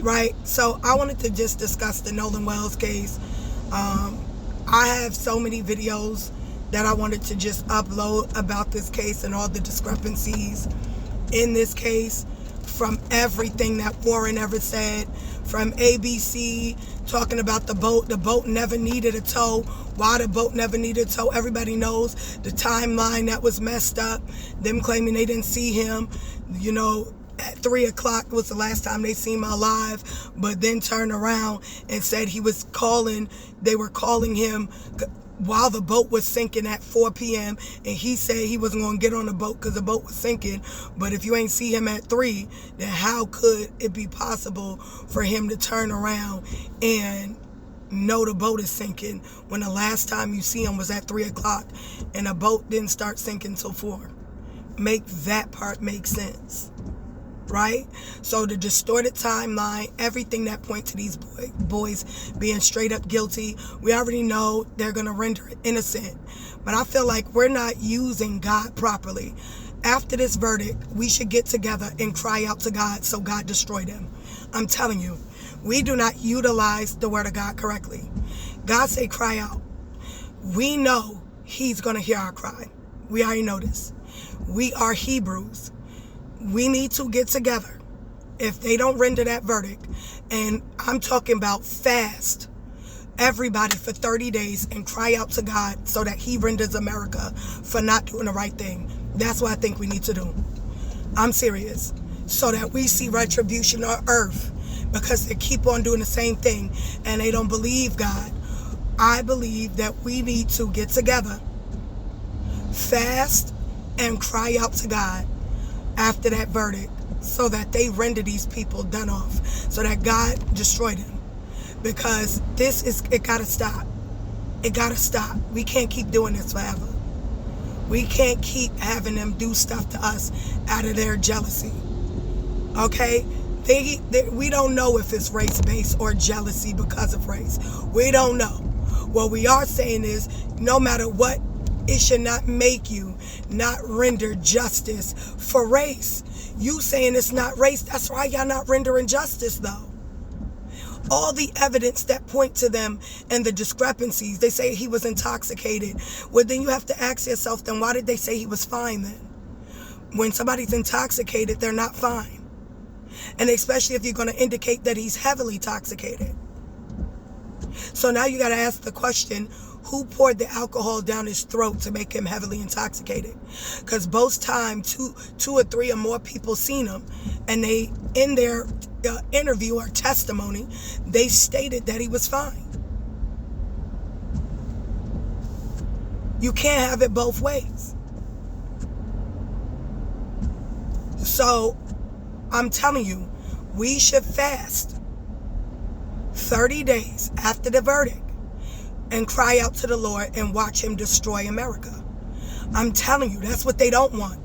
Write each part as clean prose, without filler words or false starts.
Right? So I wanted to just discuss the Nolan Wells case. I have so many videos that I wanted to just upload about this case and all the discrepancies in this case, from everything that Warren ever said, from ABC talking about the boat never needed a tow. Why the boat never needed a tow? Everybody knows the timeline that was messed up, them claiming they didn't see him, at 3 o'clock was the last time they seen him alive, but then turned around and said they were calling him while the boat was sinking at 4 p.m. and he said he wasn't going to get on the boat because the boat was sinking. But if you ain't see him at 3, then how could it be possible for him to turn around and know the boat is sinking when the last time you see him was at 3 o'clock and the boat didn't start sinking till 4? Make that part make sense. Right? So the distorted timeline, everything that points to these boys being straight up guilty, we already know they're going to render it innocent. But I feel like we're not using God properly. After this verdict, we should get together and cry out to God so God destroy them. I'm telling you, we do not utilize the word of God correctly. God say cry out. We know he's going to hear our cry. We already know this. We are Hebrews. We need to get together if they don't render that verdict. And I'm talking about fast everybody for 30 days and cry out to God so that he renders America for not doing the right thing. That's what I think we need to do. I'm serious. So that we see retribution on earth, because they keep on doing the same thing and they don't believe God. I believe that we need to get together, fast, and cry out to God after that verdict so that they render these people done off, so that God destroy them. Because it gotta stop. It gotta stop. We can't keep doing this forever. We can't keep having them do stuff to us out of their jealousy. Okay? We don't know if it's race-based or jealousy because of race. We don't know. What we are saying is, no matter what, it should not make you not render justice for race. You saying it's not race, that's why y'all not rendering justice though. All the evidence that point to them and the discrepancies, they say he was intoxicated. Well, then you have to ask yourself, then why did they say he was fine then? When somebody's intoxicated, they're not fine. And especially if you're going to indicate that he's heavily intoxicated. So now you got to ask the question, who poured the alcohol down his throat to make him heavily intoxicated? Because both times, two or three or more people seen him, and they, in their interview or testimony, they stated that he was fine. You can't have it both ways. So, I'm telling you, we should fast 30 days after the verdict and cry out to the Lord and watch him destroy America. I'm telling you, that's what they don't want.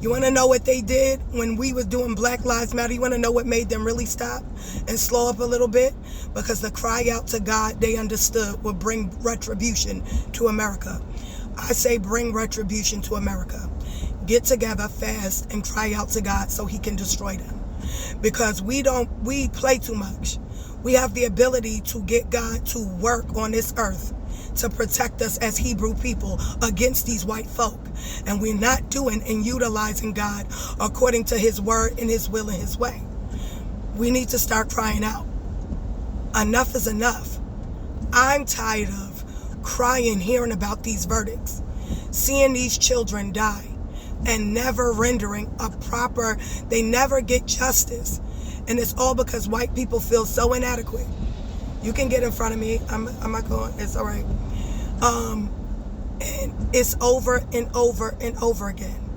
You want to know what they did when we was doing Black Lives Matter? You want to know what made them really stop and slow up a little bit? Because the cry out to God, they understood, would bring retribution to America. I say bring retribution to America. Get together fast and cry out to God so he can destroy them. Because we play too much. We have the ability to get God to work on this earth to protect us as Hebrew people against these white folk. And we're not doing and utilizing God according to his word and his will and his way. We need to start crying out. Enough is enough. I'm tired of crying, hearing about these verdicts, seeing these children die, and never rendering they never get justice. And it's all because white people feel so inadequate. You can get in front of me. I'm not going. It's all right. And it's over and over and over again.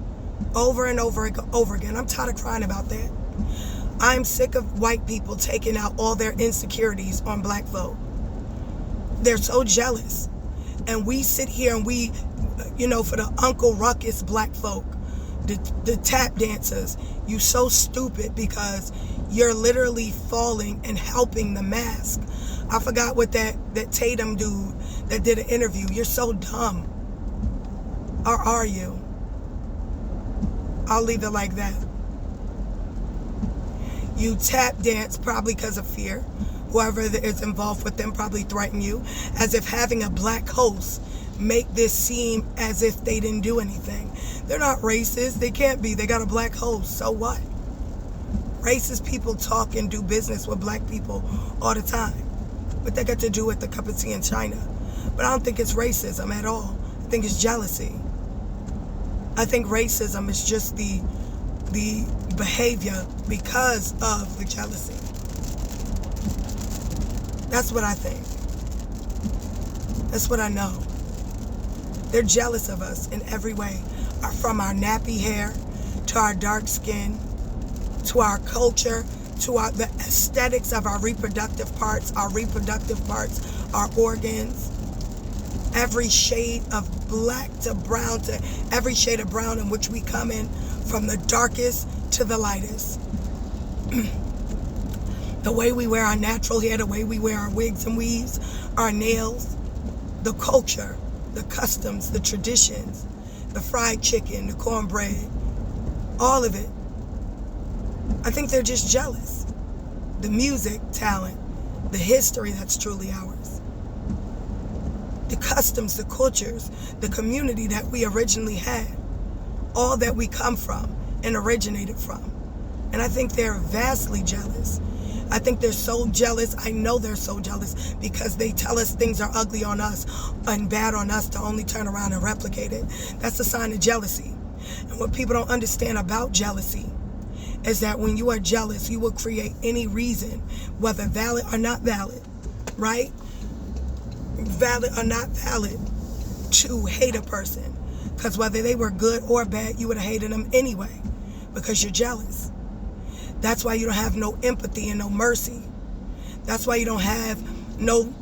Over and over and over again. I'm tired of crying about that. I'm sick of white people taking out all their insecurities on black folk. They're so jealous. And we sit here and we, for the Uncle Ruckus black folk, the tap dancers, you so stupid because you're literally falling and helping the mask. I forgot what that Tatum dude that did an interview. You're so dumb. Or are you? I'll leave it like that. You tap dance probably because of fear. Whoever is involved with them probably threaten you, as if having a black host make this seem as if they didn't do anything. They're not racist. They can't be. They got a black host. So what? Racist people talk and do business with black people all the time. But they got to do with the cup of tea in China. But I don't think it's racism at all. I think it's jealousy. I think racism is just the behavior because of the jealousy. That's what I think. That's what I know. They're jealous of us in every way. From our nappy hair, to our dark skin, to our culture, to the aesthetics of our reproductive parts, our organs. Every shade of black to brown, to every shade of brown in which we come in, from the darkest to the lightest. The way we wear our natural hair, the way we wear our wigs and weaves, our nails, the culture, the customs, the traditions, the fried chicken, the cornbread, all of it. I think they're just jealous. The music, talent, the history that's truly ours. The customs, the cultures, the community that we originally had. All that we come from and originated from. And I think they're vastly jealous. I think they're so jealous. I know they're so jealous because they tell us things are ugly on us and bad on us to only turn around and replicate it. That's a sign of jealousy. And what people don't understand about jealousy is that when you are jealous, you will create any reason, whether valid or not valid, right? Valid or not valid, to hate a person. Because whether they were good or bad, you would have hated them anyway because you're jealous. That's why you don't have no empathy and no mercy. That's why you don't have no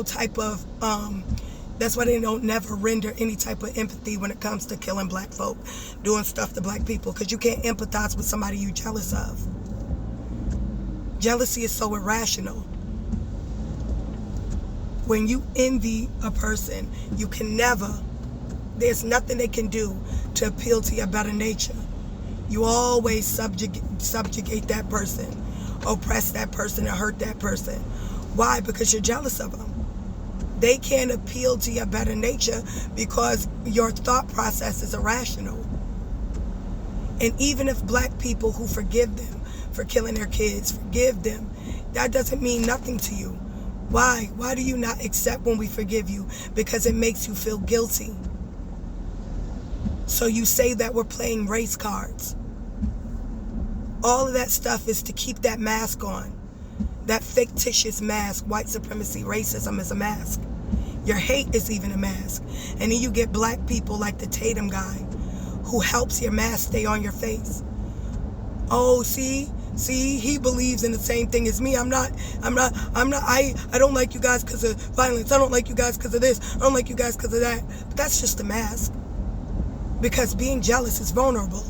type of, that's why they don't never render any type of empathy when it comes to killing black folk, doing stuff to black people, because you can't empathize with somebody you're jealous of. Jealousy is so irrational. When you envy a person, you can never, there's nothing they can do to appeal to your better nature. You always subjugate that person, oppress that person, and hurt that person. Why? Because you're jealous of them. They can't appeal to your better nature because your thought process is irrational. And even if black people who forgive them for killing their kids, forgive them, that doesn't mean nothing to you. Why? Why do you not accept when we forgive you? Because it makes you feel guilty. So you say that we're playing race cards. All of that stuff is to keep that mask on. That fictitious mask. White supremacy, racism is a mask. Your hate is even a mask. And then you get black people like the Tatum guy who helps your mask stay on your face. Oh, see, he believes in the same thing as me. I don't like you guys because of violence. I don't like you guys because of this. I don't like you guys because of that. But that's just a mask. Because being jealous is vulnerable.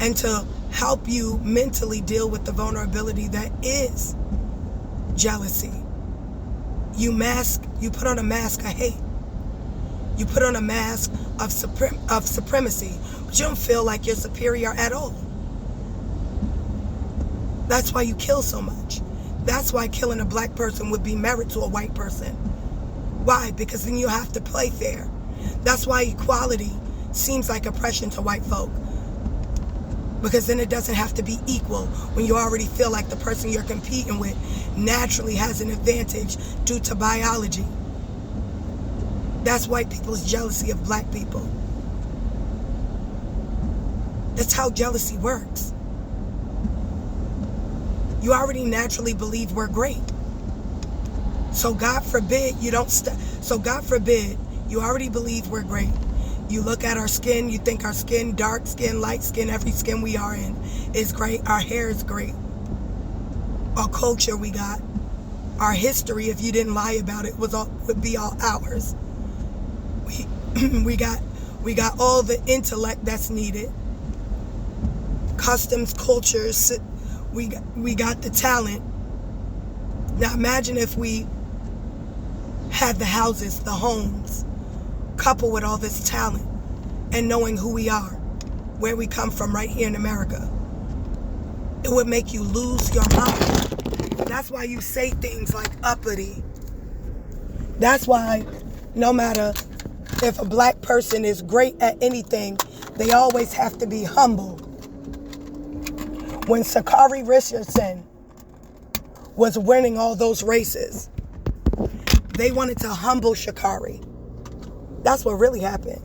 And to help you mentally deal with the vulnerability that is jealousy, you put on a mask of hate. You put on a mask of supremacy, but you don't feel like you're superior at all. That's why you kill so much. That's why killing a black person would be merit to a white person. Why? Because then you have to play fair. That's why equality seems like oppression to white folk. Because then it doesn't have to be equal when you already feel like the person you're competing with naturally has an advantage due to biology. That's white people's jealousy of black people. That's how jealousy works. You already naturally believe we're great. So God forbid you don't God forbid you already believe we're great. You look at our skin, you think our skin, dark skin, light skin, every skin we are in is great. Our hair is great. Our culture we got. Our history, if you didn't lie about it, would be all ours. We got all the intellect that's needed. Customs, cultures, we got the talent. Now imagine if we had the houses, the homes, coupled with all this talent and knowing who we are, where we come from right here in America. it would make you lose your mind. That's why you say things like uppity. That's why no matter if a black person is great at anything, they always have to be humble. When Sakari Richardson was winning all those races, they wanted to humble Sha'Carri. That's what really happened.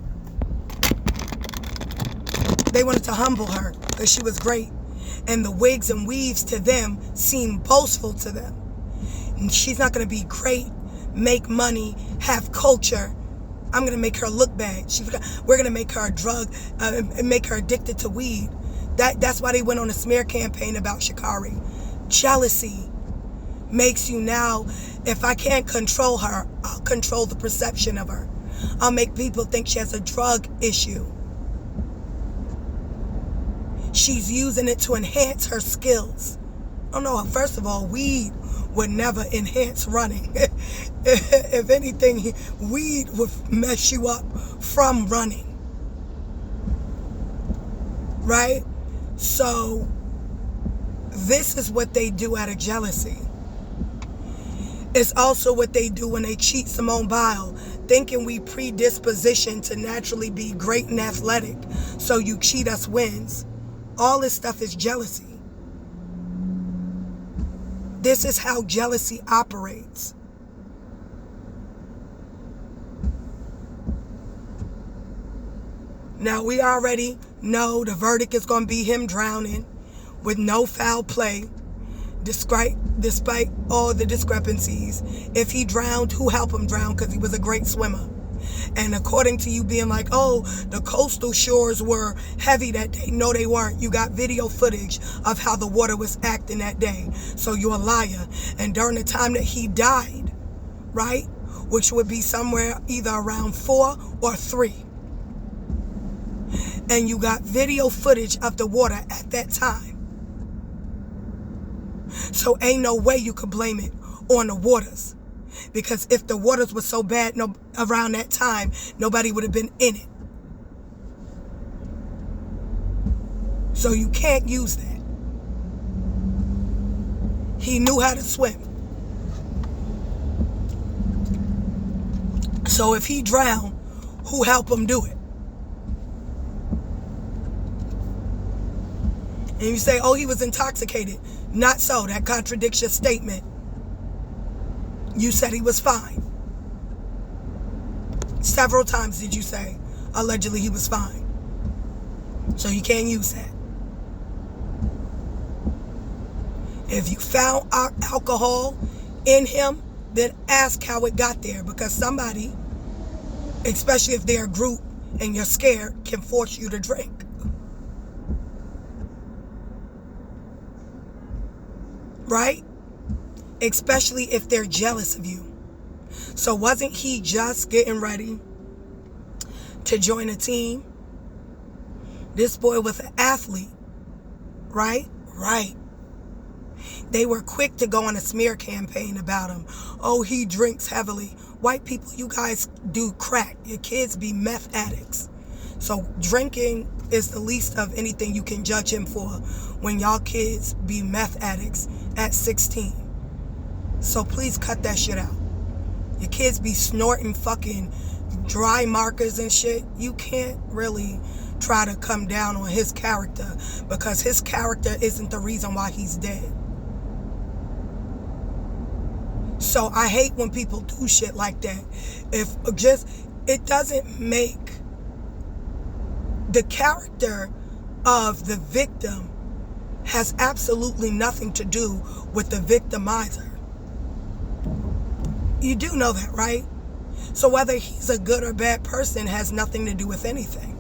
They wanted to humble her because she was great. And the wigs and weaves to them seemed boastful to them. And she's not going to be great, make money, have culture. I'm going to make her look bad. We're going to make her a drug, and make her addicted to weed. That's why they went on a smear campaign about Sha'Carri. Jealousy makes you now, if I can't control her, I'll control the perception of her. I'll make people think she has a drug issue. She's using it to enhance her skills. Oh no, first of all, weed would never enhance running. If anything, weed would mess you up from running. Right? So, this is what they do out of jealousy. It's also what they do when they cheat Simone Biles, thinking we predisposition to naturally be great and athletic, so you cheat us wins. All this stuff is jealousy. This is how jealousy operates. Now, we already know the verdict is going to be him drowning with no foul play, despite all the discrepancies. If he drowned, who helped him drown? Because he was a great swimmer. And according to you being like, oh, the coastal shores were heavy that day. No, they weren't. You got video footage of how the water was acting that day. So you're a liar. And during the time that he died, right, which would be somewhere either around 4 or 3. And you got video footage of the water at that time. So ain't no way you could blame it on the waters. Because if the waters were so bad around that time, nobody would have been in it. So you can't use that. He knew how to swim. So if he drowned, who helped him do it? And you say, oh, he was intoxicated. Not so. That contradicts your statement. You said he was fine. Several times did you say, allegedly he was fine. So you can't use that. If you found alcohol in him, then ask how it got there. Because somebody, especially if they're a group and you're scared, can force you to drink. Right? Especially if they're jealous of you. So wasn't he just getting ready to join a team? This boy was an athlete. Right? Right. They were quick to go on a smear campaign about him. Oh, he drinks heavily. White people, you guys do crack. Your kids be meth addicts. So drinking is the least of anything you can judge him for when y'all kids be meth addicts at 16. So please cut that shit out. Your kids be snorting fucking dry markers and shit. You can't really try to come down on his character because his character isn't the reason why he's dead. So I hate when people do shit like that. It doesn't make the character of the victim has absolutely nothing to do with the victimizer. You do know that, right? So whether he's a good or bad person has nothing to do with anything.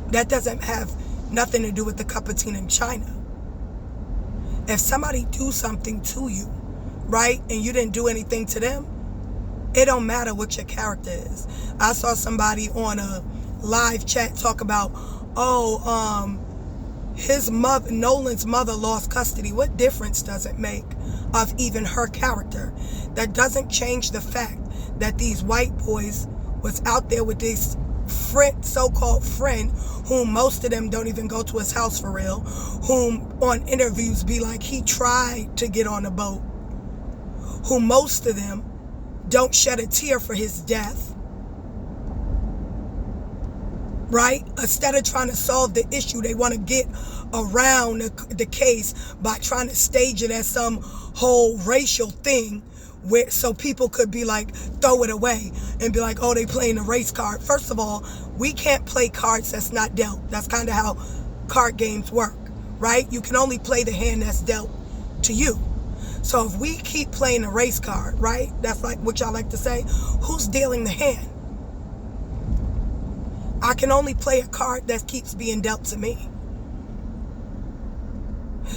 That doesn't have nothing to do with the cup of tea in China. If somebody do something to you, right, and you didn't do anything to them, it don't matter what your character is. I saw somebody on a live chat talk about, his mother, Nolan's mother, lost custody. What difference does it make of even her character? That doesn't change the fact that these white boys was out there with these so-called friend, whom most of them don't even go to his house for real, whom on interviews be like he tried to get on a boat, whom most of them don't shed a tear for his death, right? Instead of trying to solve the issue, they want to get around the case by trying to stage it as some whole racial thing, where so people could be like, throw it away and be like, oh, they playing a race card. First of all, we can't play cards that's not dealt. That's kind of how card games work, right? You can only play the hand that's dealt to you. So if we keep playing a race card, right? That's like what y'all like to say. Who's dealing the hand? I can only play a card that keeps being dealt to me.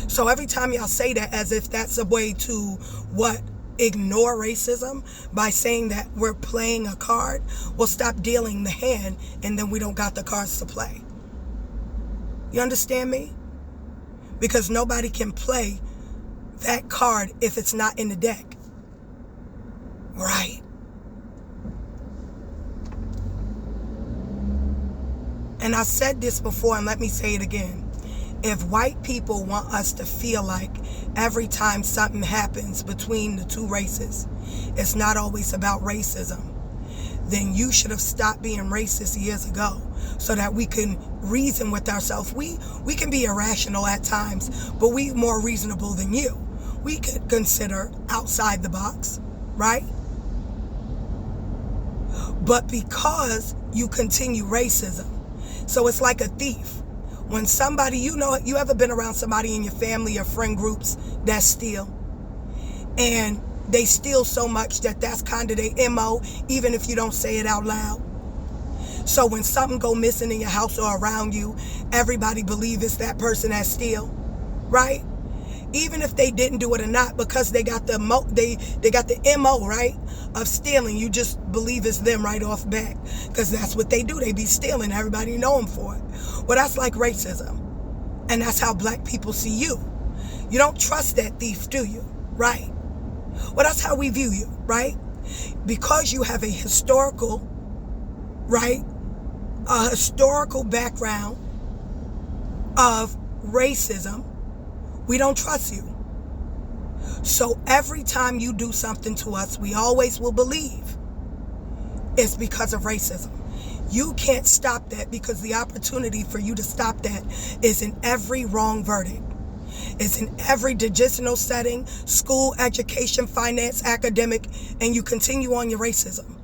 So every time y'all say that as if that's a way to what? Ignore racism by saying that we're playing a card, we'll stop dealing the hand and then we don't got the cards to play. You understand me? Because nobody can play that card if it's not in the deck. Right. And I said this before, and let me say it again. If white people want us to feel like every time something happens between the two races, it's not always about racism, then you should have stopped being racist years ago so that we can reason with ourselves. We can be irrational at times, but we more reasonable than you. We could consider outside the box, right? But because you continue racism, so it's like a thief. When somebody, you ever been around somebody in your family or friend groups that steal? And they steal so much that that's kind of their MO, even if you don't say it out loud. So when something go missing in your house or around you, everybody believes it's that person that steal, right? Even if they didn't do it or not, because they got the MO, right, of stealing, you just believe it's them right off bat, because that's what they do. They be stealing. Everybody know them for it. Well, that's like racism, and that's how black people see you. You don't trust that thief, do you? Right? Well, that's how we view you, right? Because you have a historical, right, a historical background of racism, we don't trust you. So every time you do something to us, we always will believe it's because of racism. You can't stop that, because the opportunity for you to stop that is in every wrong verdict. It's in every decisional setting, school, education, finance, academic, and you continue on your racism.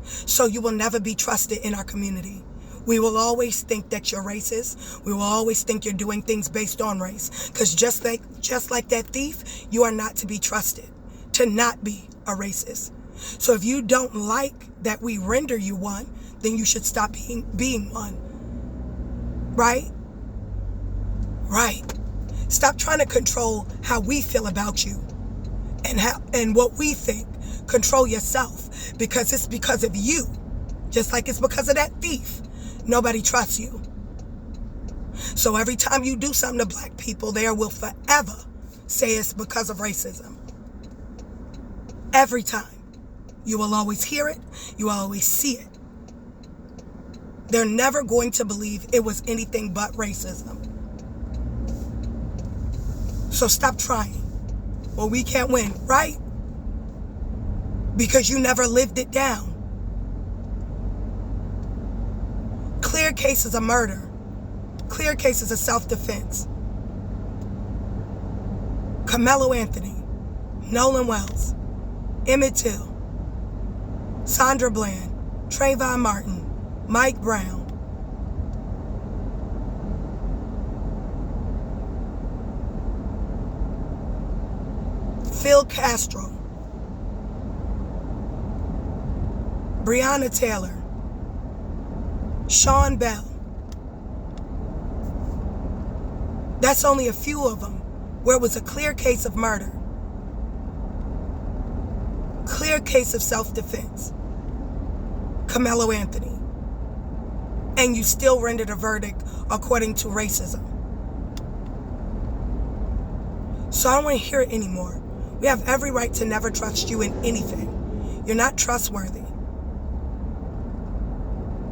So you will never be trusted in our community. We will always think that you're racist. We will always think you're doing things based on race. Because just like that thief, you are not to be trusted to not be a racist. So if you don't like that we render you one, then you should stop being one. Right? Right. Stop trying to control how we feel about you and what we think. Control yourself, because it's because of you. Just like it's because of that thief. Nobody trusts you. So every time you do something to black people, they will forever say it's because of racism. Every time. You will always hear it. You will always see it. They're never going to believe it was anything but racism. So stop trying. Well, we can't win, right? Because you never lived it down. Clear cases of murder. Clear cases of self-defense. Carmelo Anthony, Nolan Wells, Emmett Till, Sandra Bland, Trayvon Martin, Mike Brown. Phil Castro, Breonna Taylor, Sean Bell. That's only a few of them where it was a clear case of murder. Clear case of self-defense. Carmelo Anthony. And you still rendered a verdict according to racism. So I don't want to hear it anymore. We have every right to never trust you in anything. You're not trustworthy.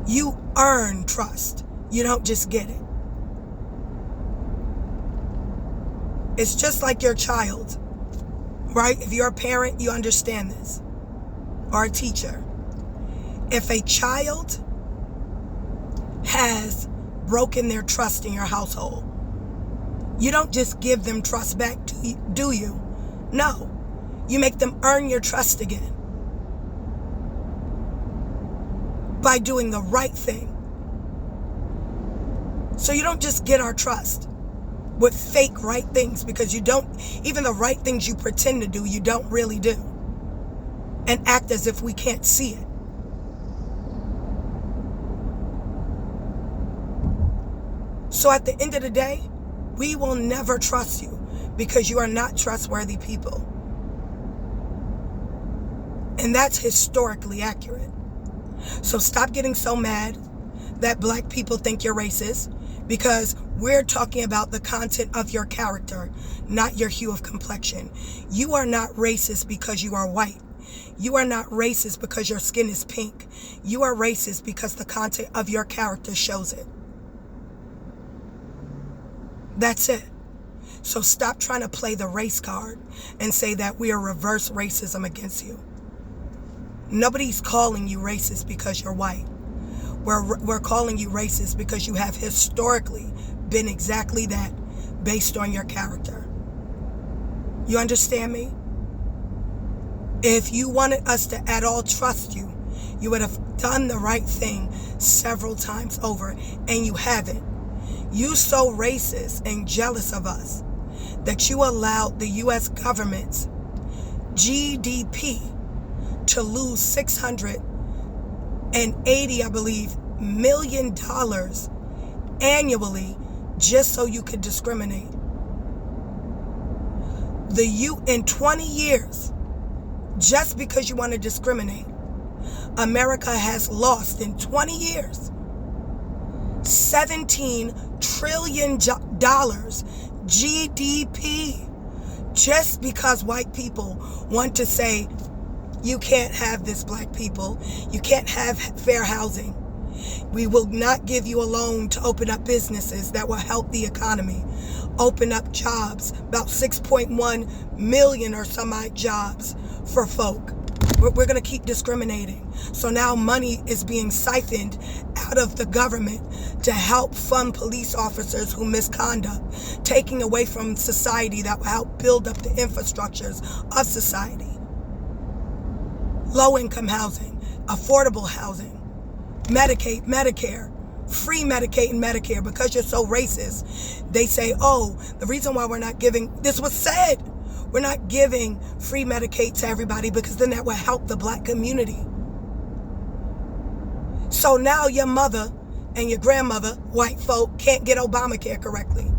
You earn trust. You don't just get it. It's just like your child, right? If you're a parent, you understand this. Or a teacher. If a child has broken their trust in your household, you don't just give them trust back, do you? No. You make them earn your trust again by doing the right thing. So you don't just get our trust with fake right things, because you don't, even the right things you pretend to do, you don't really do. And act as if we can't see it. So at the end of the day, we will never trust you because you are not trustworthy people. And that's historically accurate. So stop getting so mad that black people think you're racist, because we're talking about the content of your character, not your hue of complexion. You are not racist because you are white. You are not racist because your skin is pink. You are racist because the content of your character shows it. That's it. So stop trying to play the race card and say that we are reverse racism against you. Nobody's calling you racist because you're white. We're calling you racist because you have historically been exactly that based on your character. You understand me? If you wanted us to at all trust you, you would have done the right thing several times over, and you haven't. You so racist and jealous of us that you allowed the U.S. government's GDP to lose $680, I believe, $1 million annually just so you could discriminate. In 20 years, just because you want to discriminate, America has lost in 20 years $17 trillion GDP, just because white people want to say, you can't have this, black people. You can't have fair housing. We will not give you a loan to open up businesses that will help the economy, open up jobs, about 6.1 million or some odd jobs for folk. We're going to keep discriminating. So now money is being siphoned out of the government to help fund police officers who misconduct, taking away from society that will help build up the infrastructures of society. Low-income housing, affordable housing, Medicaid, Medicare, free Medicaid and Medicare. Because you're so racist, they say, oh, the reason why we're not giving, this was said, we're not giving free Medicaid to everybody because then that will help the black community. So now your mother and your grandmother, white folk, can't get Obamacare correctly.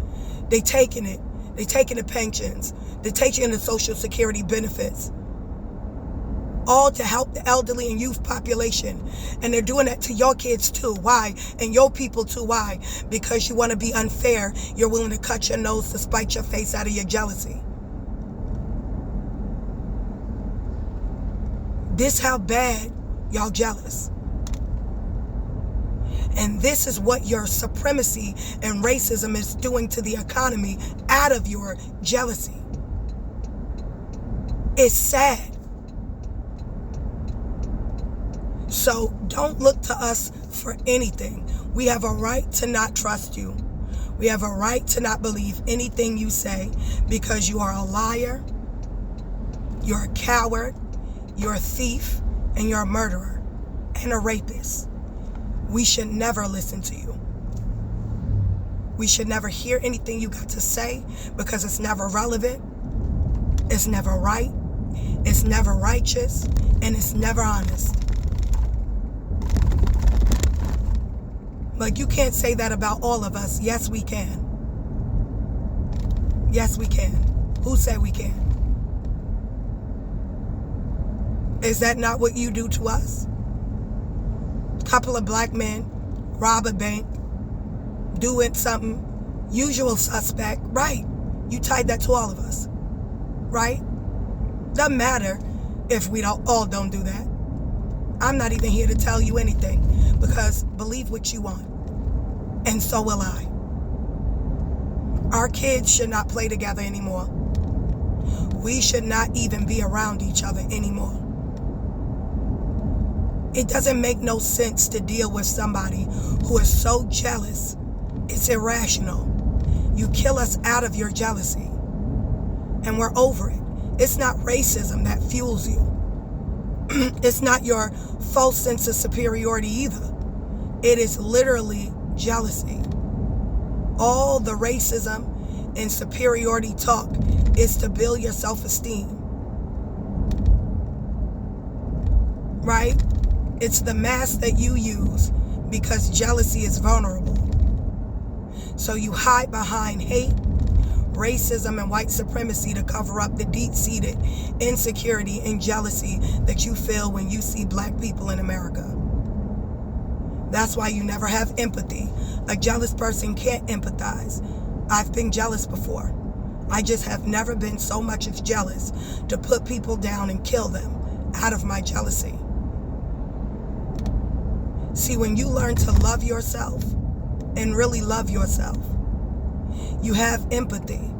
They taking it. They taking the pensions. They're taking the Social Security benefits. All to help the elderly and youth population. And they're doing that to your kids too. Why? And your people too. Why? Because you want to be unfair. You're willing to cut your nose to spite your face out of your jealousy. This how bad y'all jealous. And this is what your supremacy and racism is doing to the economy out of your jealousy. It's sad. So don't look to us for anything. We have a right to not trust you. We have a right to not believe anything you say, because you are a liar, you're a coward, you're a thief, and you're a murderer and a rapist. We should never listen to you. We should never hear anything you got to say, because it's never relevant, it's never right, it's never righteous, and it's never honest. Like, you can't say that about all of us. Yes, we can. Yes, we can. Who said we can? Is that not what you do to us? Couple of black men rob a bank, doing something, usual suspect, right? You tied that to all of us, right? Doesn't matter if we all don't do that. I'm not even here to tell you anything. Because believe what you want, and so will I. Our kids should not play together anymore. We should not even be around each other anymore. It doesn't make no sense to deal with somebody who is so jealous. It's irrational. You kill us out of your jealousy, and we're over it. It's not racism that fuels you. It's not your false sense of superiority either. It is literally jealousy. All the racism and superiority talk is to build your self-esteem. Right? It's the mask that you use because jealousy is vulnerable. So you hide behind hate, racism, and white supremacy to cover up the deep-seated insecurity and jealousy that you feel when you see black people in America. That's why you never have empathy. A jealous person can't empathize. I've been jealous before. I just have never been so much as jealous to put people down and kill them out of my jealousy. See, when you learn to love yourself and really love yourself, you have empathy,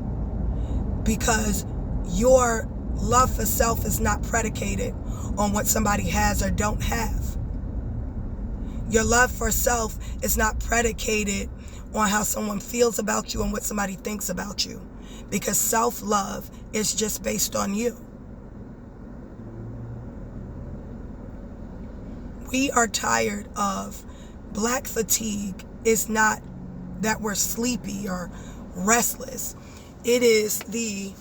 because your love for self is not predicated on what somebody has or don't have. Your love for self is not predicated on how someone feels about you and what somebody thinks about you, because self-love is just based on you. We are tired of black fatigue. Is not that we're sleepy or restless. It is the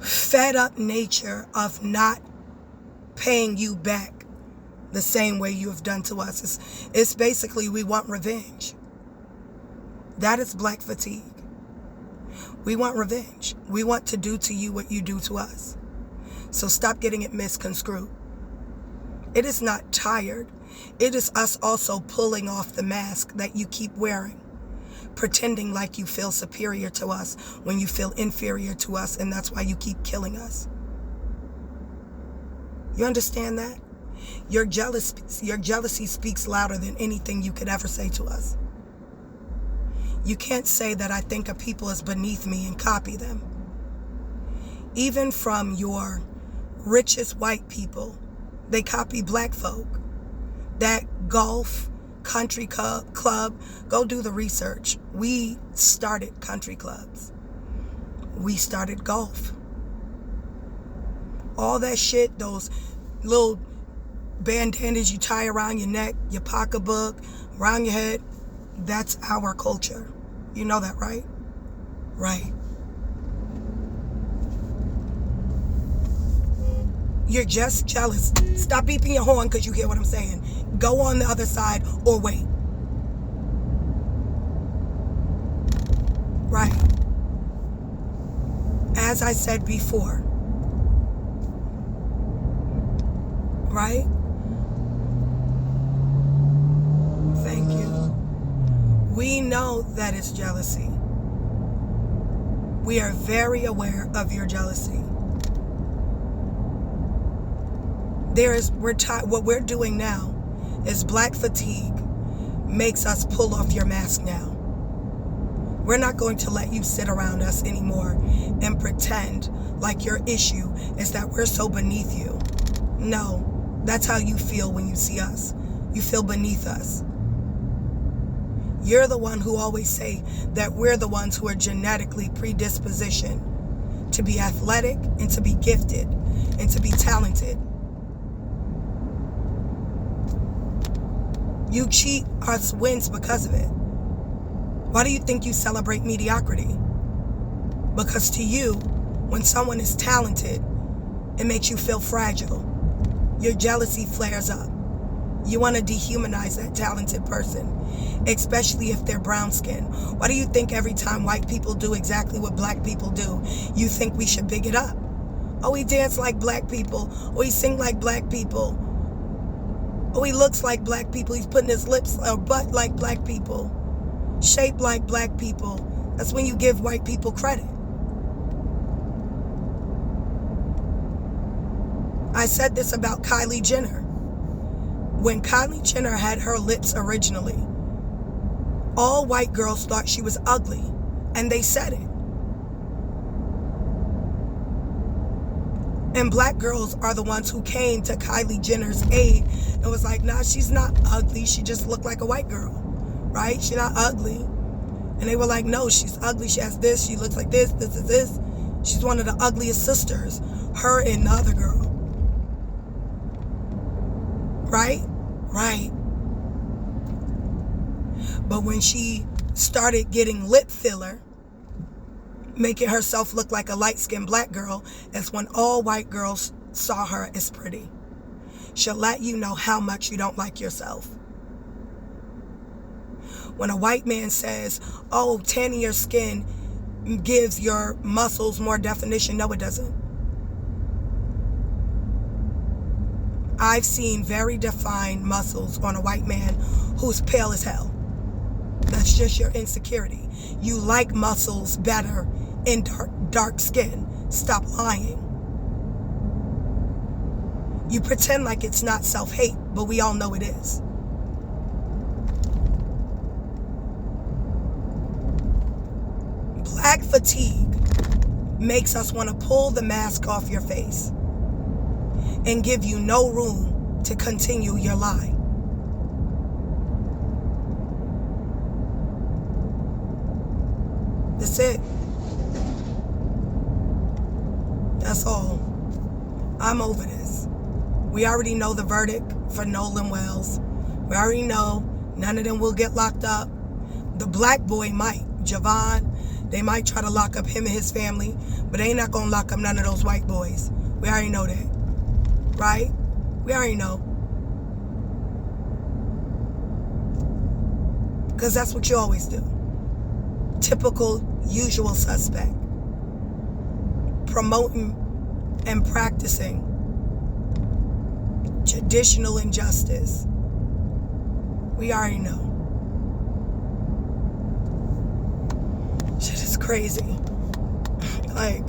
fed up nature of not paying you back the same way you have done to us. It's basically, we want revenge. That is black fatigue. We want revenge. We want to do to you what you do to us. So stop getting it misconstrued. It is not tired. It is us also pulling off the mask that you keep wearing, pretending like you feel superior to us when you feel inferior to us, and that's why you keep killing us. You understand that? Your jealousy speaks louder than anything you could ever say to us. You can't say that I think of people as beneath me and copy them. Even from your richest white people, they copy black folk. That golf country club, go do the research. We started country clubs. We started golf. All that shit, those little bandanas you tie around your neck, your pocketbook, around your head, that's our culture. You know that, right? Right. You're just jealous. Stop beeping your horn because you hear what I'm saying. Go on the other side or wait. Right. As I said before. Right? Thank you. We know that it's jealousy. We are very aware of your jealousy. What we're doing now is black fatigue makes us pull off your mask now. We're not going to let you sit around us anymore and pretend like your issue is that we're so beneath you. No, that's how you feel when you see us. You feel beneath us. You're the one who always say that we're the ones who are genetically predispositioned to be athletic and to be gifted and to be talented. You cheat us wins because of it. Why do you think you celebrate mediocrity? Because to you, when someone is talented, it makes you feel fragile. Your jealousy flares up. You want to dehumanize that talented person, especially if they're brown skinned. Why do you think every time white people do exactly what black people do, you think we should big it up? Oh, he dance like black people. Oh, he sing like black people. Oh, he looks like black people. He's putting his lips or butt like black people. Shaped like black people. That's when you give white people credit. I said this about Kylie Jenner. When Kylie Jenner had her lips originally, all white girls thought she was ugly, and they said it. And black girls are the ones who came to Kylie Jenner's aid and was like, nah, she's not ugly. She just looked like a white girl, right? She's not ugly. And they were like, no, she's ugly. She has this. She looks like this. This is this. She's one of the ugliest sisters, her and the other girl. Right? Right. But when she started getting lip filler, making herself look like a light-skinned black girl, that's when all white girls saw her as pretty. She'll let you know how much you don't like yourself. When a white man says, oh, tanning your skin gives your muscles more definition, no, it doesn't. I've seen very defined muscles on a white man who's pale as hell. That's just your insecurity. You like muscles better in dark skin. Stop lying. You pretend like it's not self-hate, but we all know it is. Black fatigue makes us want to pull the mask off your face and give you no room to continue your lie. That's it. That's all. I'm over this. We already know the verdict for Nolan Wells. We already know none of them will get locked up. The black boy might. Javon, they might try to lock up him and his family, but they ain't not going to lock up none of those white boys. We already know that. Right? We already know. Because that's what you always do. Typical, usual suspect. Promoting and practicing traditional injustice. We already know. Shit is crazy. Like,